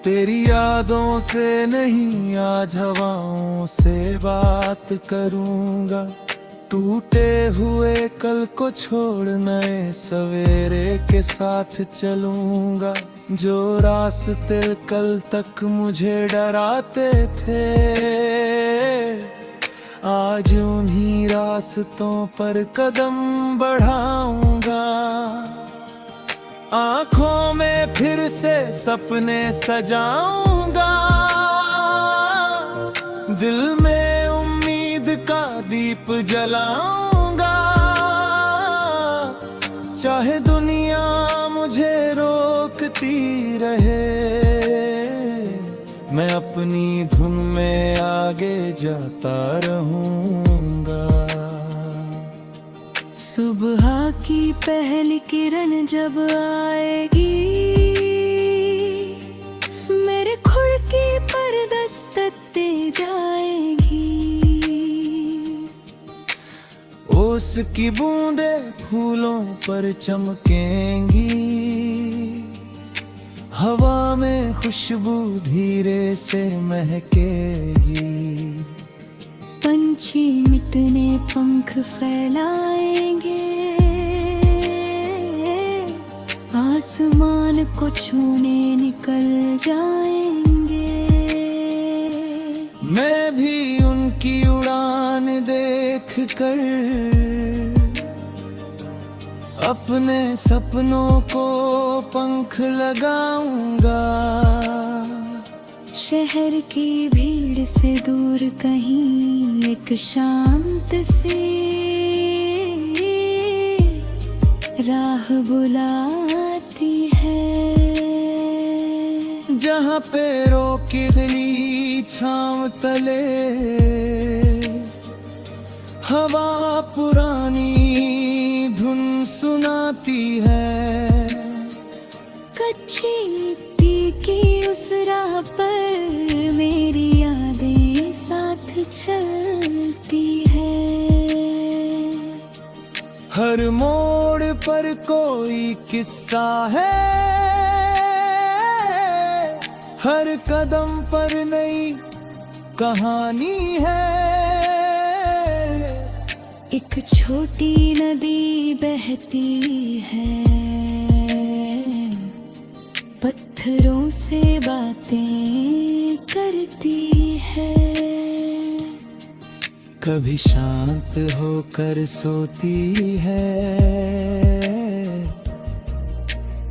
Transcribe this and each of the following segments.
तेरी यादों से नहीं आज हवाओं से बात करूंगा। टूटे हुए कल को छोड़ नए सवेरे के साथ चलूंगा। जो रास्ते कल तक मुझे डराते थे आज उन्हीं रास्तों पर कदम बढ़ाऊंगा। आँखों में फिर से सपने सजाऊंगा। दिल में उम्मीद का दीप जलाऊंगा। चाहे दुनिया मुझे रोकती रहे मैं अपनी धुन में आगे जाता रहूंगा। सुबह की पहली किरण जब आएगी मेरे खिड़की पर दस्तक दे जाएगी। ओस की बूंदें फूलों पर चमकेंगी। हवा में खुशबू धीरे से महकेगी। पंछी मिटने पंख फैलाएंगे। आसमान को छूने निकल जाएंगे। मैं भी उनकी उड़ान देख कर अपने सपनों को पंख लगाऊंगा। शहर की भीड़ से दूर कहीं एक शांत सी राह बुलाती है। जहाँ पैरों की गली छांव तले हवा पुरानी धुन सुनाती है। कच्ची मिट्टी की उस राह पर मेरी यादें साथ चलती है। हर मोड़ पर कोई किस्सा है। हर कदम पर नई कहानी है। एक छोटी नदी बहती है। पत्थरों से बातें करती है। कभी शांत होकर सोती है।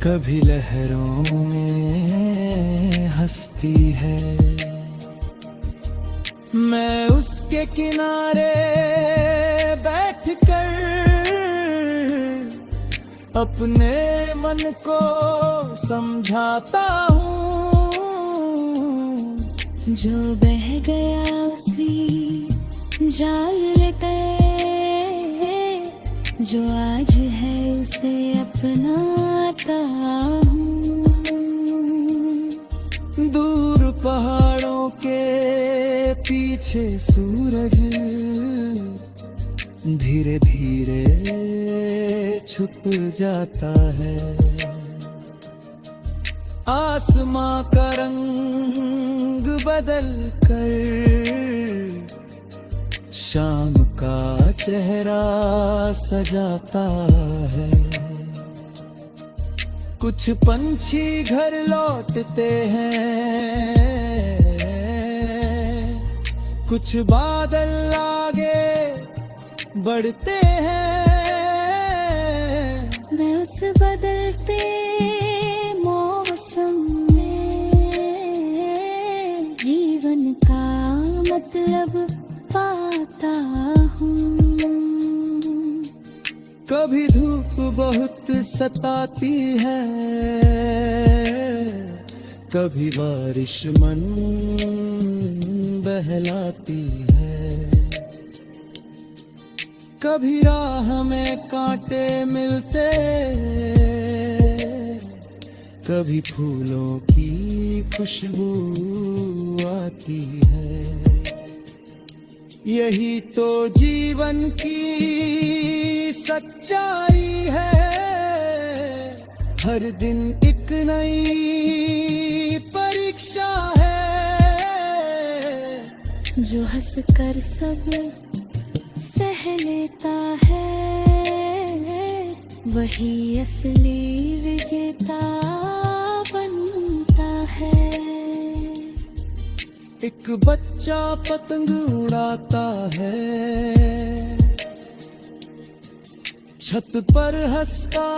कभी लहरों में हंसती है। मैं उसके किनारे बैठकर अपने मन को समझाता हूँ। जो बह गया उसी जाल लेते जो आज है उसे अपनाता हूँ। दूर पहाड़ों के पीछे सूरज धीरे धीरे छुप जाता है। आसमां का रंग बदल कर शाम का चेहरा सजाता है। कुछ पंछी घर लौटते हैं। कुछ बादल आगे बढ़ते हैं। मैं उस बदलते मौसम में जीवन का मतलब पाता हूँ। कभी धूप बहुत सताती है। कभी बारिश मन बहलाती है। कभी राह में कांटे मिलते। कभी फूलों की खुशबू आती है। यही तो जीवन की सच्चाई है। हर दिन एक नई परीक्षा जो हंस कर सब सह लेता है, वही असली विजेता बनता है। एक बच्चा पतंग उड़ाता है, छत पर हंसता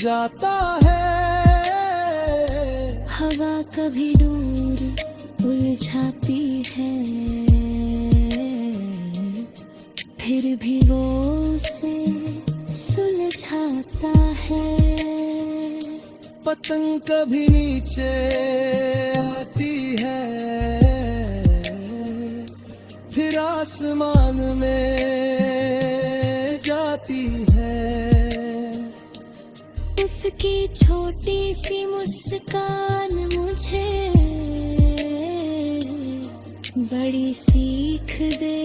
जाता है। हवा कभी दूर उलझाती है, फिर भी वो उसे सुलझाता है। पतंग कभी नीचे आती है, फिर आसमान में जाती है। उसकी छोटी सी मुस्कान मुझे बड़ी सीख दे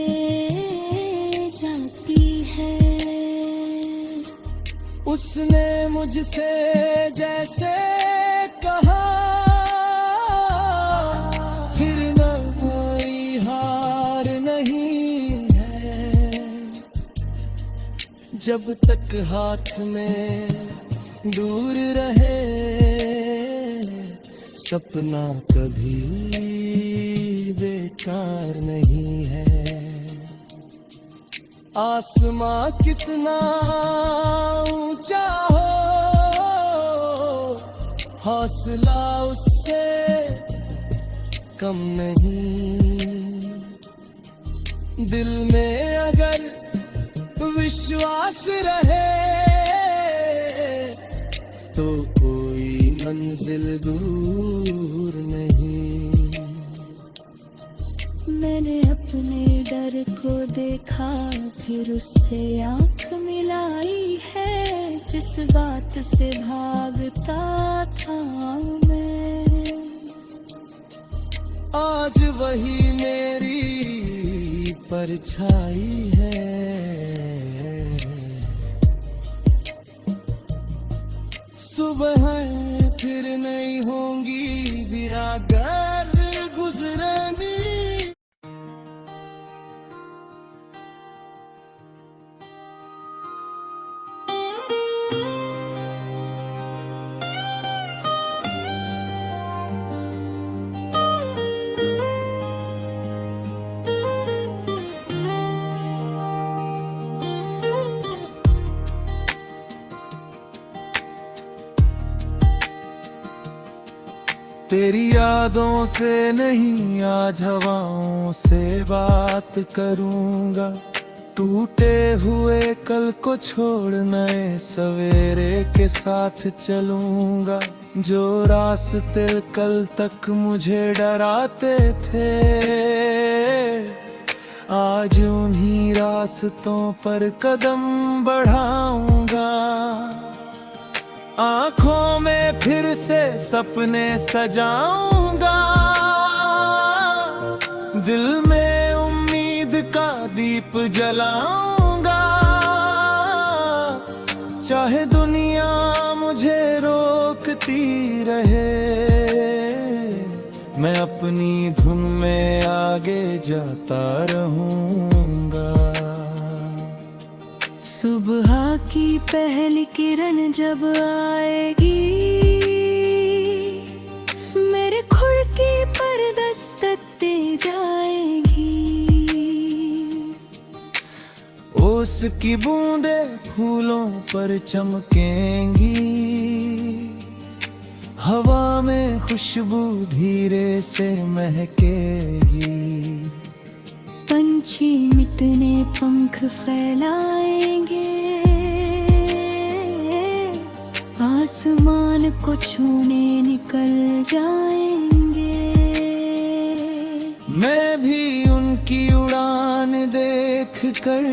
जाती है। उसने मुझसे जैसे कहा, फिर न कोई हार नहीं है। जब तक हाथ में दूर रहे, सपना कभी बेकार नहीं है। आसमां कितना ऊंचा हो, हौसला उससे कम नहीं। दिल में अगर विश्वास रहे, तो कोई मंजिल दूर नहीं। मैंने अपने डर को देखा, फिर उससे आंख मिलाई है। जिस बात से भागता था मैं, आज वही मेरी परछाई है। सुबह फिर नहीं होंगी बिरागर गुजरनी। तेरी यादों से नहीं, आज हवाओं से बात करूंगा। टूटे हुए कल को छोड़ नए सवेरे के साथ चलूंगा। जो रास्ते कल तक मुझे डराते थे, आज उन्हीं रास्तों पर कदम बढ़ाऊंगा। आँखों में फिर से सपने सजाऊंगा, दिल में उम्मीद का दीप जलाऊंगा। चाहे दुनिया मुझे रोकती रहे, मैं अपनी धुन में आगे जाता रहूंगा। सुबह की पहली किरण जब आएगी, मेरे खिड़की पर दस्तक दे जाएगी। ओस की बूंदें फूलों पर चमकेंगी, हवा में खुशबू धीरे से महकेगी। पंछी मिटने पंख फैलाएंगे, आसमान को छूने निकल जाएंगे। मैं भी उनकी उड़ान देख कर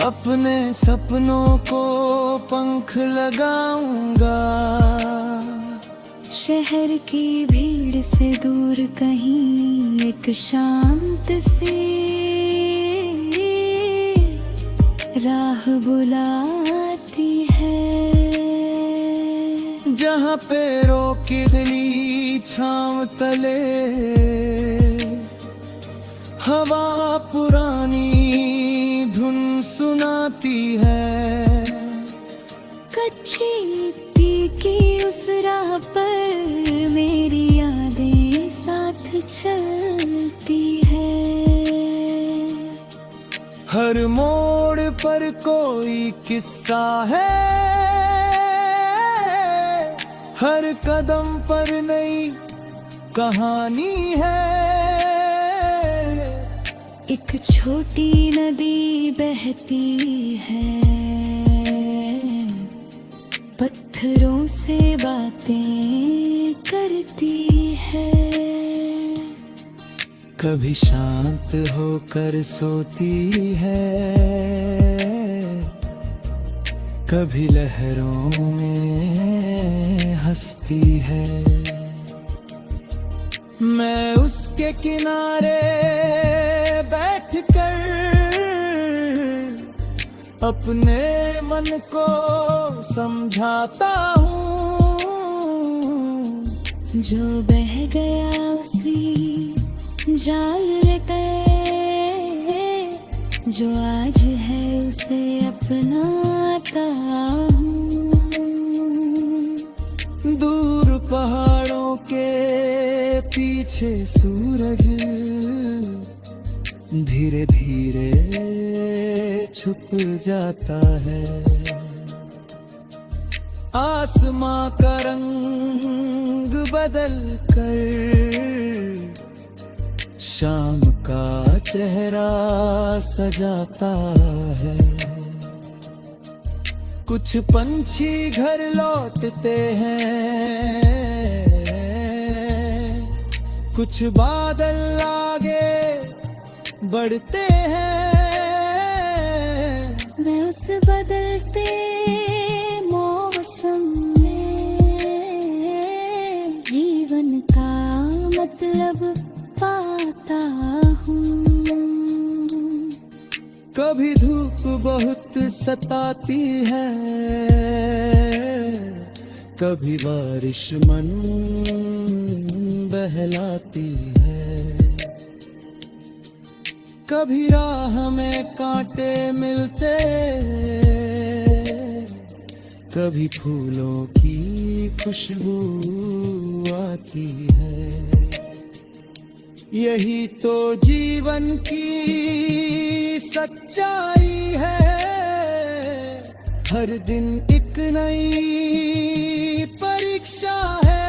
अपने सपनों को पंख लगाऊंगा। शहर की भीड़ से दूर कहीं एक शांत सी राह बुलाती है, जहाँ पे रोकी छाँव तले हवा पुरानी धुन सुनाती है। कच्ची मिट्टी की उस राह पर मेरी यादें साथ चलती है। हर मोड़ पर कोई किस्सा है, हर कदम पर नई कहानी है। एक छोटी नदी बहती है, पत्थरों से बातें करती है। कभी शांत होकर सोती है, कभी लहरों में हंसती है। मैं उसके किनारे बैठकर अपने मन को समझाता हूँ। जो बह गया उसी जाल लेते, जो आज है उसे अपनाता हूँ। दूर पहाड़ों के पीछे सूरज धीरे धीरे छुप जाता है। आसमां का रंग बदल कर शाम का चेहरा सजाता है। कुछ पंछी घर लौटते हैं, कुछ बादल आगे बढ़ते हैं। मैं उस बदलते मौसम में जीवन का मतलब पाता हूँ। कभी धूप बहुत सताती है, कभी बारिश मन बहलाती है। कभी राह में कांटे मिलते, कभी फूलों की खुशबू आती है। यही तो जीवन की सच्चाई है, हर दिन एक नई परीक्षा है।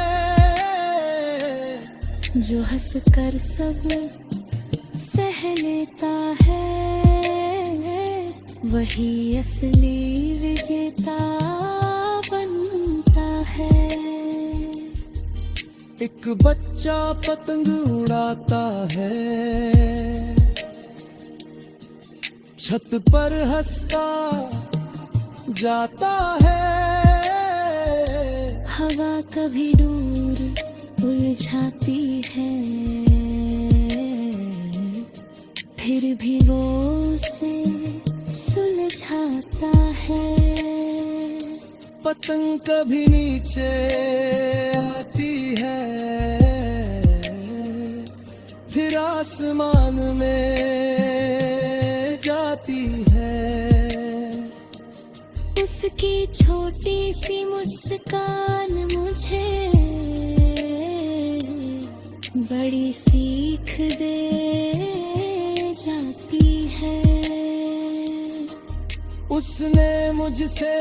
जो हंस कर सब सह लेता है, वही असली विजेता बनता है। एक बच्चा पतंग उड़ाता है, छत पर हंसता जाता है। हवा कभी दूर उलझाती है, फिर भी वो उसे सुलझाता है। पतंग कभी नीचे आती है, फिर आसमान में जाती है। उसकी छोटी सी मुस्कान मुझे बड़ी सीख दे जाती है। उसने मुझसे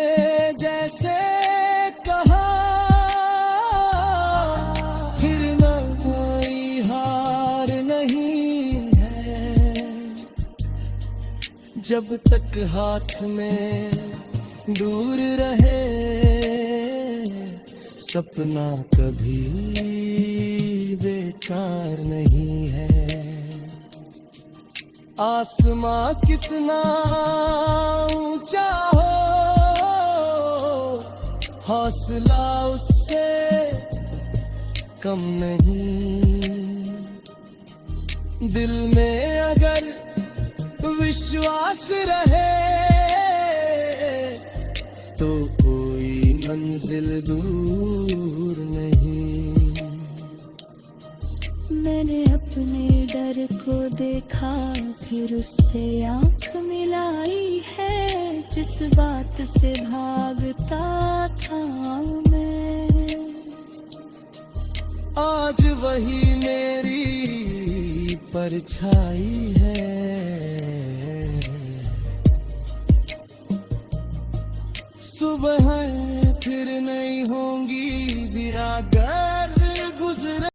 जैसे कहा, फिर न कोई हार नहीं है। जब तक हाथ में दूर रहे, सपना कभी बेकार नहीं है। आसमां कितना ऊंचा हो, हौसला उससे कम नहीं। दिल में अगर विश्वास रहे, तो कोई मंजिल दूर नहीं। मैंने अपने डर को देखा, फिर उससे आंख मिलाई है। जिस बात से भागता था मैं, आज वही मेरी परछाई है। सुबह फिर नहीं होंगी बिरागर गुजरे।